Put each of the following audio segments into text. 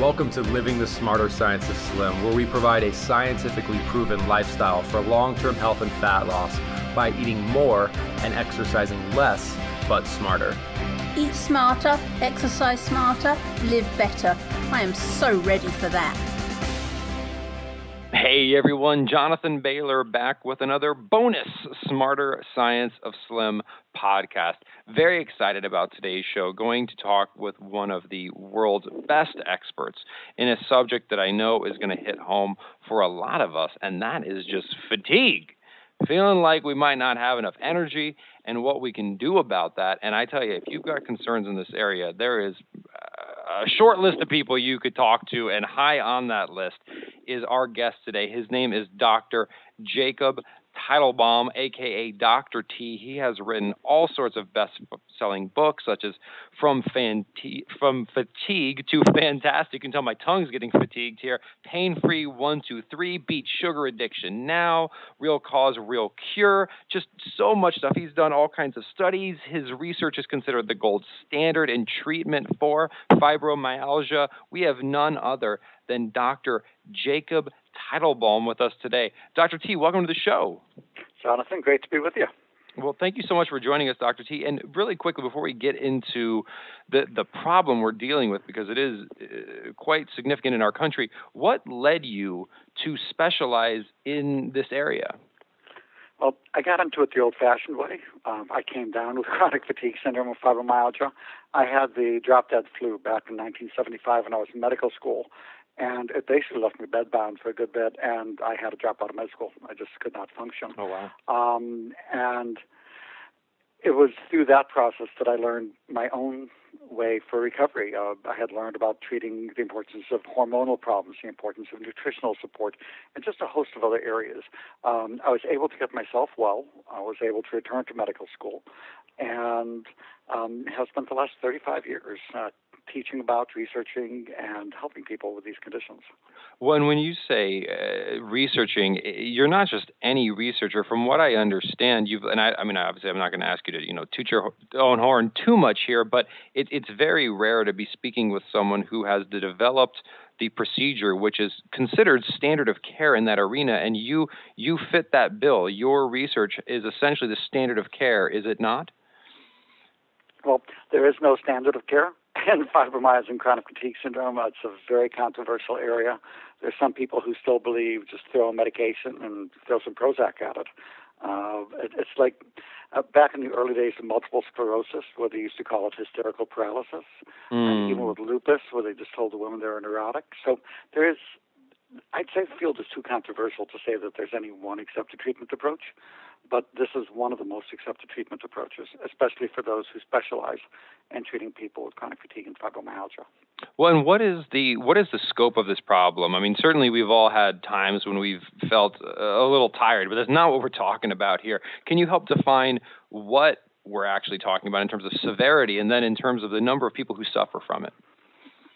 Welcome to Living the Smarter Science of Slim, where we provide a scientifically proven lifestyle for long-term health and fat loss by eating more and exercising less, but smarter. Eat smarter, exercise smarter, live better. I am so ready for that. Hey everyone, Jonathan Bailor back with another bonus Smarter Science of Slim podcast. Very excited about today's show. Going to talk with one of the world's best experts in a subject that I know is going to hit home for a lot of us, and that is just fatigue. Feeling like we might not have enough energy and what we can do about that. And I tell you, if you've got concerns in this area, there is a short list of people you could talk to, and high on that list is our guest today. His name is Dr. Jacob Teitelbaum, a.k.a. Dr. T. He has written all sorts of best-selling books, such as From Fatigue to Fantastic. You can tell my tongue's getting fatigued here. Pain-Free 1, 2, 3, Beat Sugar Addiction Now, Real Cause, Real Cure. Just so much stuff. He's done all kinds of studies. His research is considered the gold standard in treatment for fibromyalgia. We have none other than Dr. Jacob Teitelbaum with us today. Dr. T, welcome to the show. Jonathan, great to be with you. Well, thank you so much for joining us, Dr. T. And really quickly, before we get into the problem we're dealing with, because it is quite significant in our country, what led you to specialize in this area? Well, I got into it the old-fashioned way. I came down with chronic fatigue syndrome with fibromyalgia. I had the drop-dead flu back in 1975 when I was in medical school. And it basically left me bedbound for a good bit, and I had to drop out of med school. I just could not function. Oh, wow. And it was through that process that I learned my own way for recovery. I had learned about treating the importance of hormonal problems, the importance of nutritional support, and just a host of other areas. I was able to get myself well. I was able to return to medical school, and have spent the last 35 years teaching about, researching, and helping people with these conditions. Well, when you say researching, you're not just any researcher. From what I understand, I mean, obviously, I'm not going to ask you to, toot your own horn too much here, but it's very rare to be speaking with someone who has developed the procedure, which is considered standard of care in that arena, and you fit that bill. Your research is essentially the standard of care, is it not? Well, there is no standard of care in fibromyalgia and chronic fatigue syndrome. It's a very controversial area. There's some people who still believe just throw a medication and throw some Prozac at it. It's like back in the early days of multiple sclerosis, where they used to call it hysterical paralysis, and even with lupus, where they just told the women they were neurotic. So there is, I'd say the field is too controversial to say that there's any one accepted treatment approach, but this is one of the most accepted treatment approaches, especially for those who specialize in treating people with chronic fatigue and fibromyalgia. Well, and what is the scope of this problem? I mean, certainly we've all had times when we've felt a little tired, but that's not what we're talking about here. Can you help define what we're actually talking about in terms of severity, and then in terms of the number of people who suffer from it?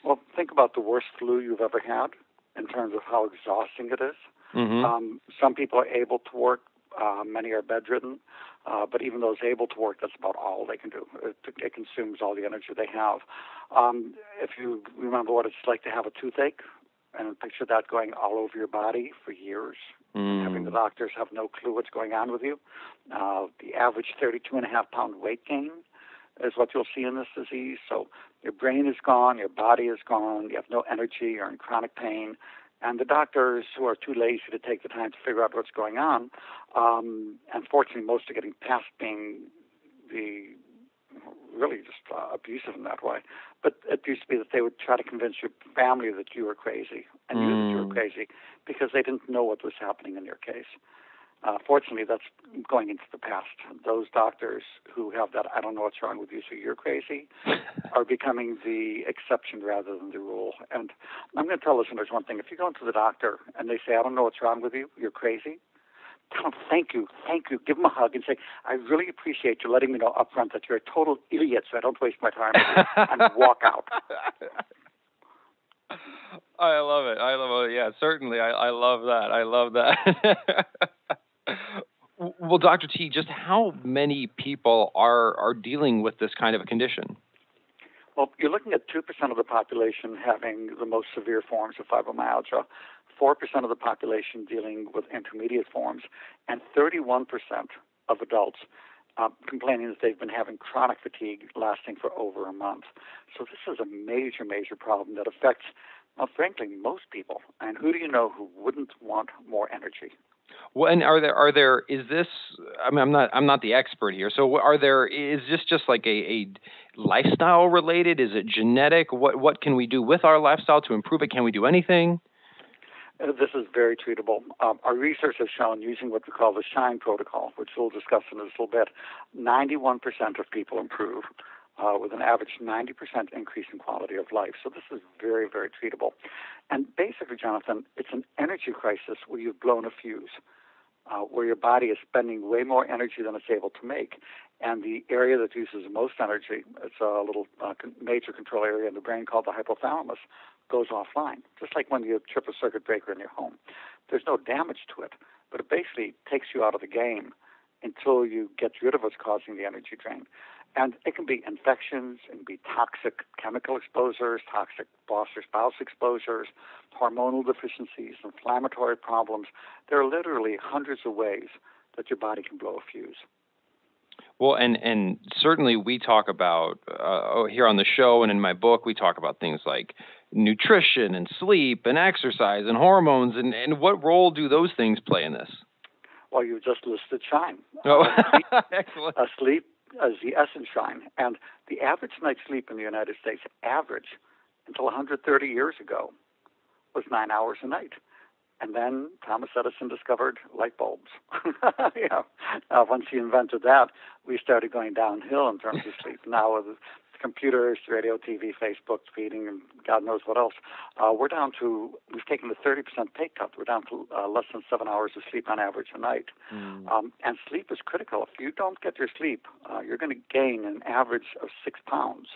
Well, think about the worst flu you've ever had in terms of how exhausting it is. Mm-hmm. Some people are able to work. Many are bedridden, but even those able to work, that's about all they can do. It consumes all the energy they have. If you remember what it's like to have a toothache, and picture that going all over your body for years, having the doctors have no clue what's going on with you. The average 32.5-pound weight gain is what you'll see in this disease. So your brain is gone, your body is gone, you have no energy, you're in chronic pain. And the doctors who are too lazy to take the time to figure out what's going on, unfortunately, most are getting past being really just abusive in that way. But it used to be that they would try to convince your family that you were crazy and you that you were crazy because they didn't know what was happening in your case. Fortunately, that's going into the past. Those doctors who have that, I don't know what's wrong with you, so you're crazy, are becoming the exception rather than the rule. And I'm going to tell listeners one thing. If you go into the doctor and they say, I don't know what's wrong with you, you're crazy, tell them, thank you. Give them a hug and say, I really appreciate you letting me know up front that you're a total idiot so I don't waste my time with you, and walk out. I love it. Yeah, certainly. I love that. Well, Dr. T, just how many people are dealing with this kind of a condition? Well, you're looking at 2% of the population having the most severe forms of fibromyalgia, 4% of the population dealing with intermediate forms, and 31% of adults complaining that they've been having chronic fatigue lasting for over a month. So this is a major, major problem that affects, frankly, most people. And who do you know who wouldn't want more energy? Well, and is this, I mean, I'm not the expert here. So is this just like a lifestyle related? Is it genetic? What can we do with our lifestyle to improve it? Can we do anything? This is very treatable. Our research has shown, using what we call the SHINE protocol, which we'll discuss in a little bit, 91% of people improve with an average 90% increase in quality of life. So this is very, very treatable. And basically, Jonathan, it's an energy crisis where you've blown a fuse, where your body is spending way more energy than it's able to make. And the area that uses the most energy, it's a little major control area in the brain called the hypothalamus, goes offline, just like when you trip a circuit breaker in your home. There's no damage to it, but it basically takes you out of the game until you get rid of what's causing the energy drain. And it can be infections, it can be toxic chemical exposures, toxic spouse exposures, hormonal deficiencies, inflammatory problems. There are literally hundreds of ways that your body can blow a fuse. Well, and certainly we talk about here on the show and in my book, we talk about things like nutrition and sleep and exercise and hormones. And what role do those things play in this? Well, you just listed SHINE. Oh, excellent. Sleep is the S in SHINE. And the average night's sleep in the United States, average, until 130 years ago, was 9 hours a night. And then Thomas Edison discovered light bulbs. Once he invented that, we started going downhill in terms of sleep. Now with computers, radio, TV, Facebook, feeding, and God knows what else, we've taken a 30% pay cut. We're down to less than 7 hours of sleep on average a night. And sleep is critical. If you don't get your sleep, you're going to gain an average of 6 pounds.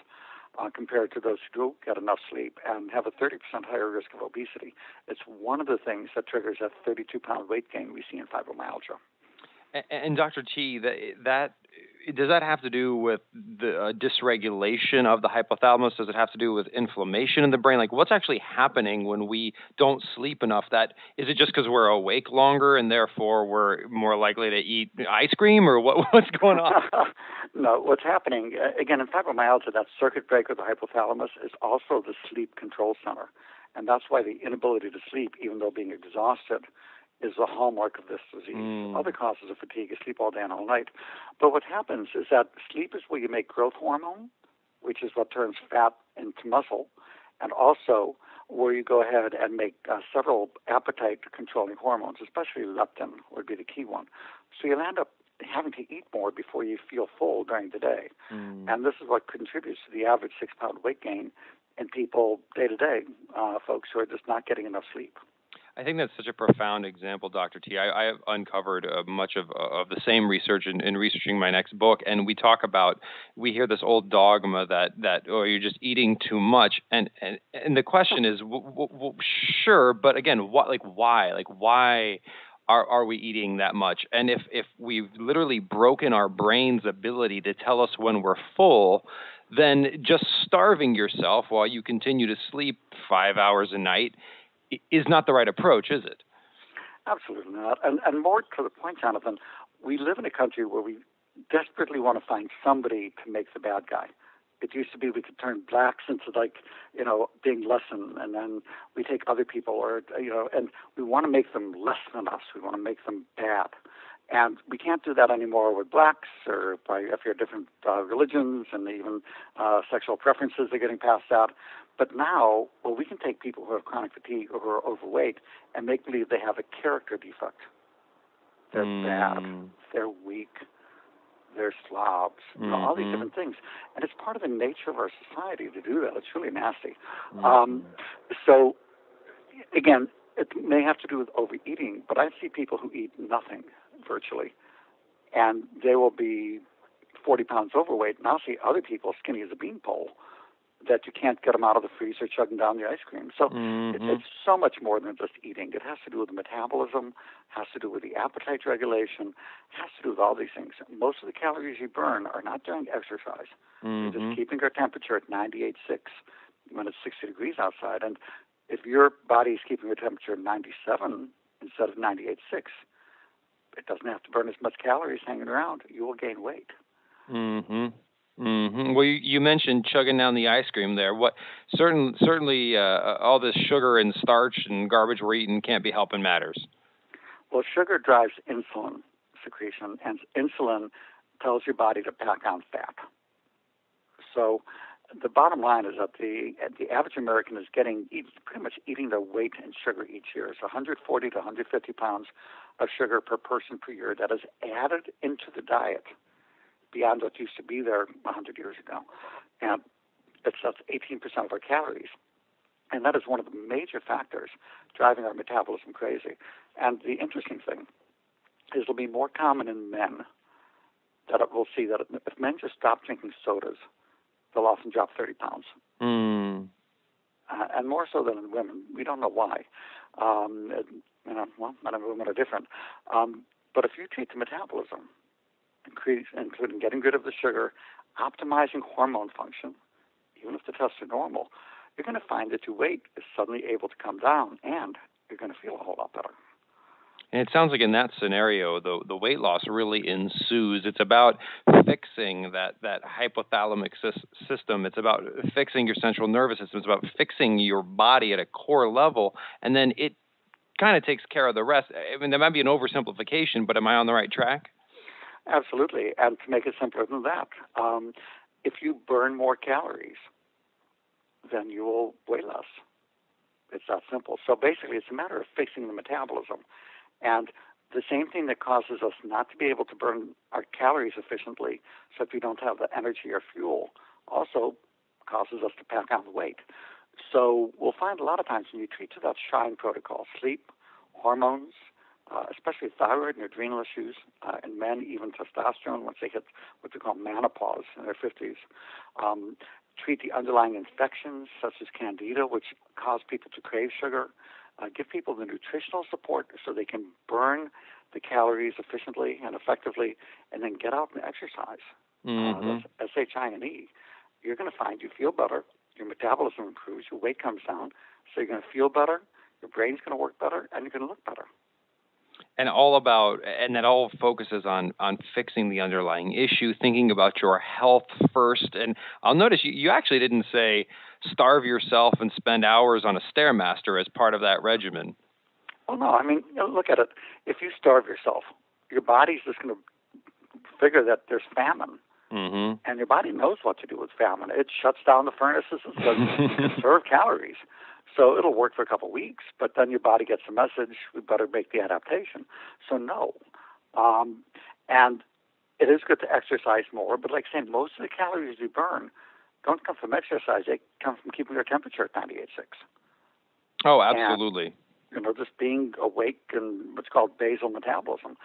Compared to those who don't get enough sleep and have a 30% higher risk of obesity. It's one of the things that triggers that 32-pound weight gain we see in fibromyalgia. And Dr. T, that does that have to do with the dysregulation of the hypothalamus? Does it have to do with inflammation in the brain? Like, what's actually happening when we don't sleep enough? Is it just because we're awake longer and therefore we're more likely to eat ice cream, or what's going on? No, what's happening, again, in fibromyalgia, that circuit breaker, the hypothalamus, is also the sleep control center. And that's why the inability to sleep, even though being exhausted, is the hallmark of this disease. Other causes of fatigue is sleep all day and all night. But what happens is that sleep is where you make growth hormone, which is what turns fat into muscle, and also where you go ahead and make several appetite-controlling hormones, especially leptin would be the key one. So you'll end up having to eat more before you feel full during the day. And this is what contributes to the average 6-pound weight gain in people day-to-day, folks who are just not getting enough sleep. I think that's such a profound example, Dr. T. I have uncovered much of the same research in researching my next book, and we hear this old dogma that you're just eating too much, and the question is, sure, but again, why? Why are we eating that much? And if we've literally broken our brain's ability to tell us when we're full, then just starving yourself while you continue to sleep 5 hours a night is not the right approach, is it? Absolutely not. And more to the point, Jonathan, we live in a country where we desperately want to find somebody to make the bad guy. It used to be we could turn blacks into being less than, and then we take other people and we want to make them less than us. We want to make them bad. And we can't do that anymore with blacks or if you're different religions, and even sexual preferences are getting passed out. But now, we can take people who have chronic fatigue or who are overweight and make believe they have a character defect. They're bad. They're weak. They're slobs. All these different things. And it's part of the nature of our society to do that. It's really nasty. So, again, it may have to do with overeating, but I see people who eat nothing virtually, and they will be 40 pounds overweight, and I'll see other people skinny as a beanpole, that you can't get them out of the freezer chugging down the ice cream. So it's so much more than just eating. It has to do with the metabolism, has to do with the appetite regulation, has to do with all these things. Most of the calories you burn are not during exercise. You're just keeping your temperature at 98.6 when it's 60 degrees outside. And if your body is keeping your temperature at 97 instead of 98.6, it doesn't have to burn as much calories hanging around. You will gain weight. Well, you mentioned chugging down the ice cream there. Certainly, all this sugar and starch and garbage we're eating can't be helping matters. Well, sugar drives insulin secretion, and insulin tells your body to pack on fat. So the bottom line is that the average American is pretty much eating their weight in sugar each year. It's 140 to 150 pounds of sugar per person per year that is added into the diet beyond what used to be there 100 years ago. And that's 18% of our calories. And that is one of the major factors driving our metabolism crazy. And the interesting thing is it'll be more common in men that we'll see that if men just stop drinking sodas, they'll often drop 30 pounds. And more so than in women. We don't know why. Men and women are different. But if you treat the metabolism, including getting rid of the sugar, optimizing hormone function, even if the tests are normal, you're going to find that your weight is suddenly able to come down, and you're going to feel a whole lot better. And it sounds like in that scenario, the weight loss really ensues. It's about fixing that hypothalamic system. It's about fixing your central nervous system. It's about fixing your body at a core level, and then it kind of takes care of the rest. I mean, there might be an oversimplification, but am I on the right track? Absolutely. And to make it simpler than that, if you burn more calories, then you will weigh less. It's that simple. So basically, it's a matter of fixing the metabolism. And the same thing that causes us not to be able to burn our calories efficiently, so if we don't have the energy or fuel, also causes us to pack on weight. So we'll find a lot of times when you treat to that SHINE protocol, sleep, hormones, especially thyroid and adrenal issues, in men, even testosterone, once they hit what they call menopause in their 50s. Treat the underlying infections, such as candida, which cause people to crave sugar. Give people the nutritional support so they can burn the calories efficiently and effectively, and then get out and exercise. That's SHINE. You're going to find you feel better, your metabolism improves, your weight comes down, so you're going to feel better, your brain's going to work better, and you're going to look better. And that all focuses on fixing the underlying issue, thinking about your health first. And I'll notice you actually didn't say starve yourself and spend hours on a Stairmaster as part of that regimen. Well, no, I mean, look at it. If you starve yourself, your body's just going to figure that there's famine. And your body knows what to do with famine. It shuts down the furnaces and says, conserve calories. So it'll work for a couple of weeks, but then your body gets the message, we better make the adaptation. So no. And it is good to exercise more, but like I say, most of the calories you burn don't come from exercise. They come from keeping your temperature at 98.6. Oh, absolutely. And, just being awake and what's called basal metabolism.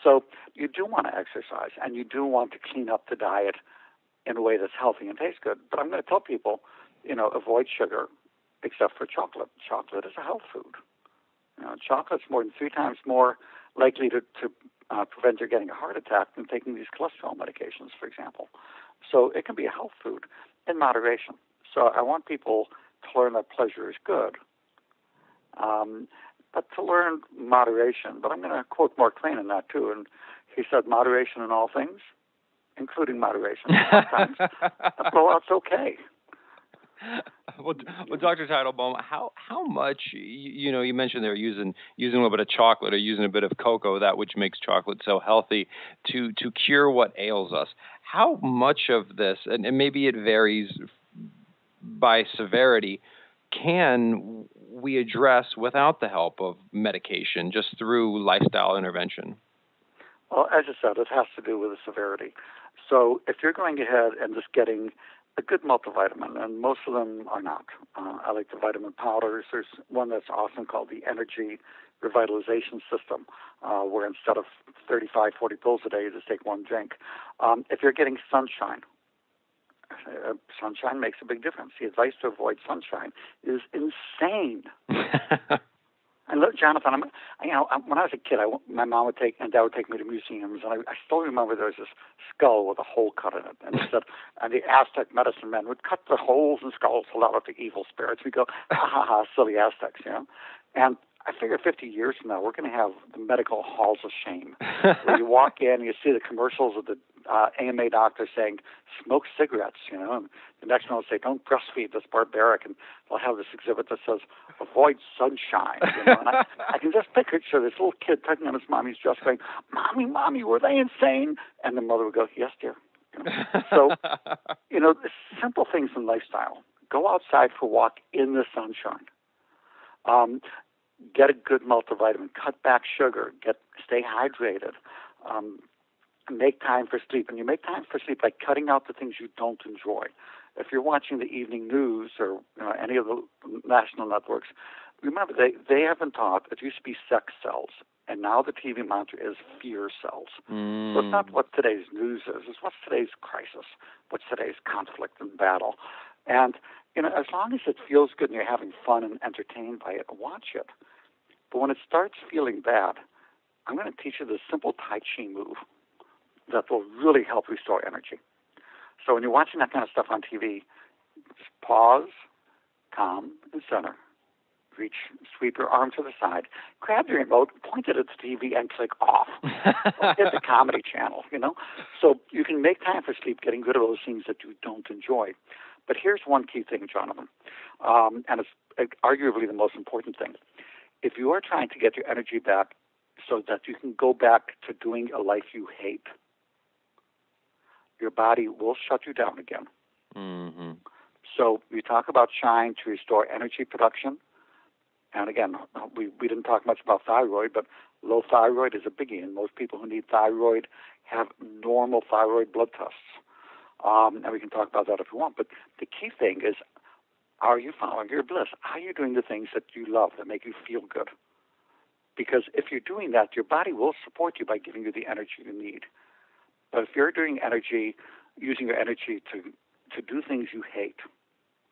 So you do want to exercise, and you do want to clean up the diet in a way that's healthy and tastes good. But I'm going to tell people, avoid sugar, except for chocolate. Chocolate is a health food. Chocolate's more than 3 times more likely to prevent you getting a heart attack than taking these cholesterol medications, for example. So it can be a health food in moderation. So I want people to learn that pleasure is good, but to learn moderation. But I'm going to quote Mark Twain in that too, and he said, moderation in all things, including moderation. Sometimes a blowout's okay. Well, Dr. Teitelbaum, how much, you mentioned they're using a little bit of chocolate or using a bit of cocoa, that which makes chocolate so healthy, to cure what ails us. How much of this, and maybe it varies by severity, can we address without the help of medication, just through lifestyle intervention? Well, as I said, it has to do with the severity. So if you're going ahead and just getting a good multivitamin, and most of them are not. I like the vitamin powders. There's one that's often called the Energy Revitalization System, where instead of 35, 40 pills a day, you just take one drink. If you're getting sunshine, sunshine makes a big difference. The advice to avoid sunshine is insane. And look, Jonathan, when I was a kid, my mom and dad would take me to museums, and I still remember there was this skull with a hole cut in it, and it said, and the Aztec medicine men would cut the holes in skulls to allow out the evil spirits. We go, ha ha ha, silly Aztecs, And I figure 50 years from now, we're going to have the medical halls of shame, where you walk in and you see the commercials of the AMA doctor saying, smoke cigarettes, and the next one will say, don't breastfeed, that's barbaric, and they'll have this exhibit that says, avoid sunshine, and I can just picture this little kid tugging on his mommy's dress going, Mommy, were they insane? And the mother would go, yes, dear. So, the simple things in lifestyle. Go outside for a walk in the sunshine. Get a good multivitamin, cut back sugar, stay hydrated, make time for sleep. And you make time for sleep by cutting out the things you don't enjoy. If you're watching the evening news or any of the national networks, remember they have been taught it used to be sex cells, and now the TV mantra is fear cells. So it's not what today's news is, it's what's today's crisis, what's today's conflict and battle. And as long as it feels good and you're having fun and entertained by it, watch it. But when it starts feeling bad, I'm going to teach you this simple Tai Chi move that will really help restore energy. So when you're watching that kind of stuff on TV, just pause, calm, and center. Sweep your arm to the side, grab your remote, point it at the TV, and click off. Hit the comedy channel, So you can make time for sleep, getting rid of those things that you don't enjoy. But here's one key thing, Jonathan, and it's arguably the most important thing. If you are trying to get your energy back so that you can go back to doing a life you hate, your body will shut you down again. Mm-hmm. So we talk about shine to restore energy production. And again, we didn't talk much about thyroid, but low thyroid is a biggie. And most people who need thyroid have normal thyroid blood tests. And we can talk about that if you want. But the key thing is, are you following your bliss? Are you doing the things that you love, that make you feel good? Because if you're doing that, your body will support you by giving you the energy you need. But if you're using your energy to do things you hate,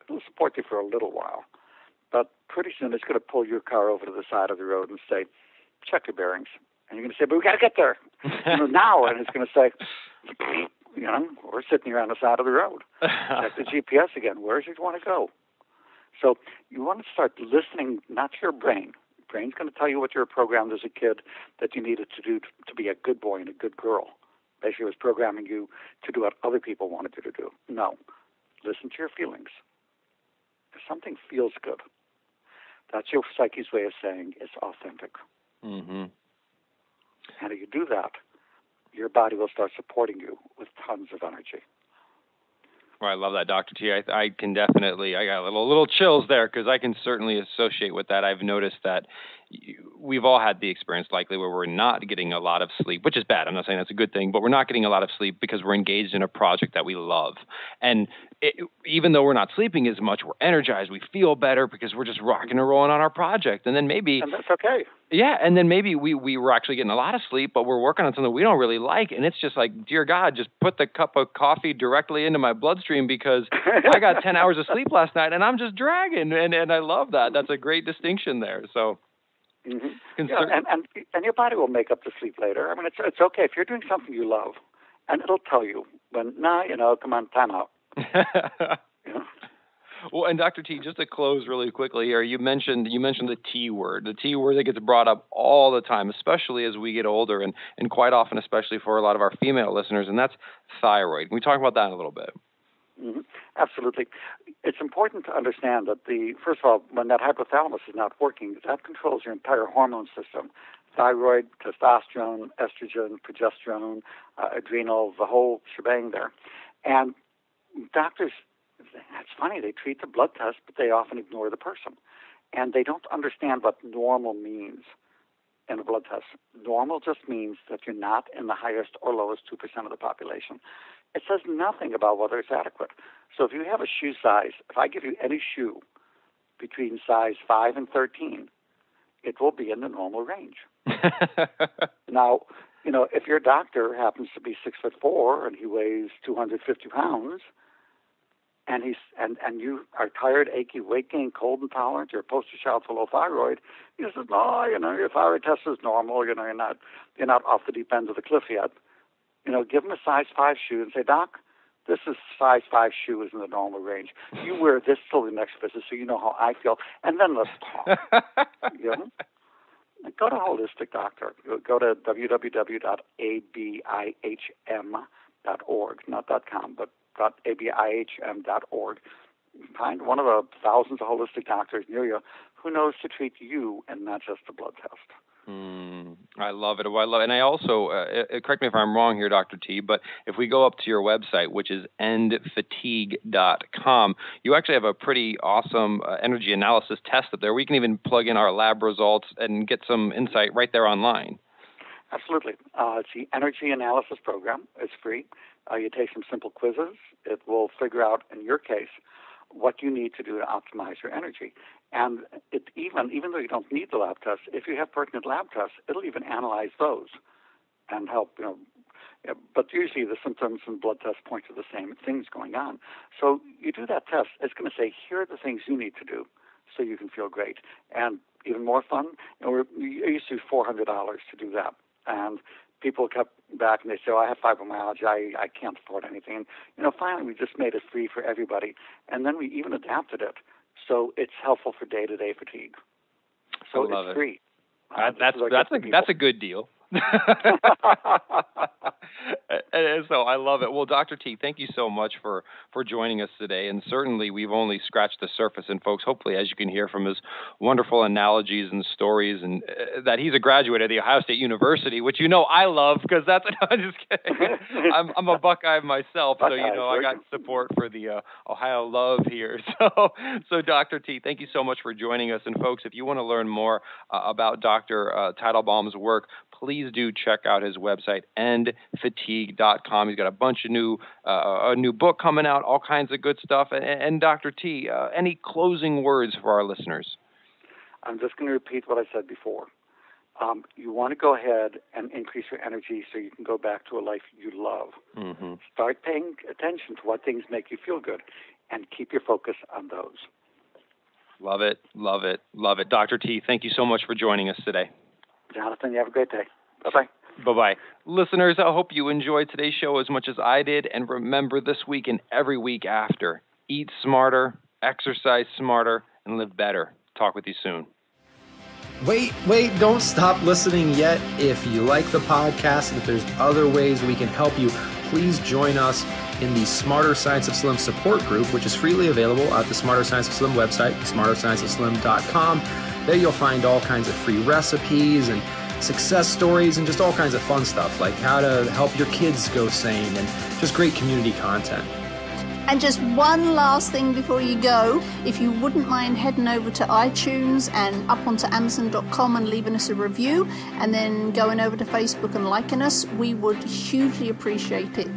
it'll support you for a little while. But pretty soon it's going to pull your car over to the side of the road and say, check your bearings. And you're going to say, but we got to get there now. And it's going to say, we're sitting here on the side of the road. Check the GPS again. Where does it want to go? So you want to start listening, not to your brain. Your brain's going to tell you what you were programmed as a kid that you needed to do to be a good boy and a good girl. Basically, it was programming you to do what other people wanted you to do. No. Listen to your feelings. If something feels good, that's your psyche's way of saying it's authentic. Mm-hmm. And if you do that, your body will start supporting you with tons of energy. Well, I love that, Dr. T. I can definitely, I got a little chills there because I can certainly associate with that. I've noticed that we've all had the experience likely where we're not getting a lot of sleep, which is bad. I'm not saying that's a good thing, but we're not getting a lot of sleep because we're engaged in a project that we love. And even though we're not sleeping as much, we're energized. We feel better because we're just rocking and rolling on our project. And then maybe... And that's okay. Yeah, and then maybe we were actually getting a lot of sleep, but we're working on something we don't really like. And it's just like, dear God, just put the cup of coffee directly into my bloodstream because I got 10 hours of sleep last night and I'm just dragging. And I love that. That's a great distinction there. So... Mm-hmm. And your body will make up the sleep later. I mean, it's okay if you're doing something you love, and it'll tell you when, come on, time out. Well, and Dr. T, just to close really quickly here, you mentioned the T word that gets brought up all the time, especially as we get older, and quite often, especially for a lot of our female listeners, and that's thyroid. Can we talk about that in a little bit? Mm-hmm. Absolutely. It's important to understand that first of all, when that hypothalamus is not working, that controls your entire hormone system. Thyroid, testosterone, estrogen, progesterone, adrenal, the whole shebang there. And doctors, it's funny, they treat the blood test, but they often ignore the person. And they don't understand what normal means in a blood test. Normal just means that you're not in the highest or lowest 2% of the population. It says nothing about whether it's adequate. So if you have a shoe size, if I give you any shoe between size 5 and 13, it will be in the normal range. Now, if your doctor happens to be 6'4" and he weighs 250 pounds, and you are tired, achy, weight gain, cold intolerant, you're a poster child for low thyroid, he says, no, your thyroid test is normal, you're not off the deep end of the cliff yet. Give him a size 5 shoe and say, Doc, this is size 5 shoe is in the normal range. You wear this till the next visit so you know how I feel, and then let's talk. Go to a holistic doctor. Go to www.abihm.org, not .com, but .abihm.org. Find one of the thousands of holistic doctors near you who knows to treat you and not just the blood test. I love it. And I also, correct me if I'm wrong here, Dr. T, but if we go up to your website, which is endfatigue.com, you actually have a pretty awesome energy analysis test up there. We can even plug in our lab results and get some insight right there online. Absolutely. It's the Energy Analysis Program. It's free. You take some simple quizzes. It will figure out, in your case, what you need to do to optimize your energy. And even though you don't need the lab tests, if you have pertinent lab tests, it'll even analyze those and help, but usually the symptoms and blood tests point to the same things going on. So you do that test, it's going to say, here are the things you need to do so you can feel great. And even more fun, I used to do $400 to do that. And people kept back and they say, I have fibromyalgia, I can't afford anything. And, finally we just made it free for everybody. And then we even adapted it so it's helpful for day-to-day fatigue. So it's free. That's a good deal. And so I love it. Well, Dr. T, thank you so much for joining us today. And certainly we've only scratched the surface. And folks, hopefully, as you can hear from his wonderful analogies and stories, and that he's a graduate of the Ohio State University, which I love because that's I'm just kidding. I'm a Buckeye myself, so I got support for the Ohio love here. So Dr. T, thank you so much for joining us. And folks, if you want to learn more about Dr. Teitelbaum's work, please do check out his website, endfatigue.com. He's got a bunch of a new book coming out, all kinds of good stuff. And Dr. T, any closing words for our listeners? I'm just going to repeat what I said before. You want to go ahead and increase your energy so you can go back to a life you love. Mm-hmm. Start paying attention to what things make you feel good and keep your focus on those. Love it, love it, love it. Dr. T, thank you so much for joining us today. Jonathan, you have a great day. Bye-bye. Bye-bye. Listeners, I hope you enjoyed today's show as much as I did. And remember, this week and every week after, eat smarter, exercise smarter, and live better. Talk with you soon. Wait, don't stop listening yet. If you like the podcast and if there's other ways we can help you, please join us in the Smarter Science of Slim support group, which is freely available at the Smarter Science of Slim website, smarterscienceofslim.com. There you'll find all kinds of free recipes and success stories and just all kinds of fun stuff like how to help your kids go sane and just great community content. And just one last thing before you go, if you wouldn't mind heading over to iTunes and up onto Amazon.com and leaving us a review and then going over to Facebook and liking us, we would hugely appreciate it.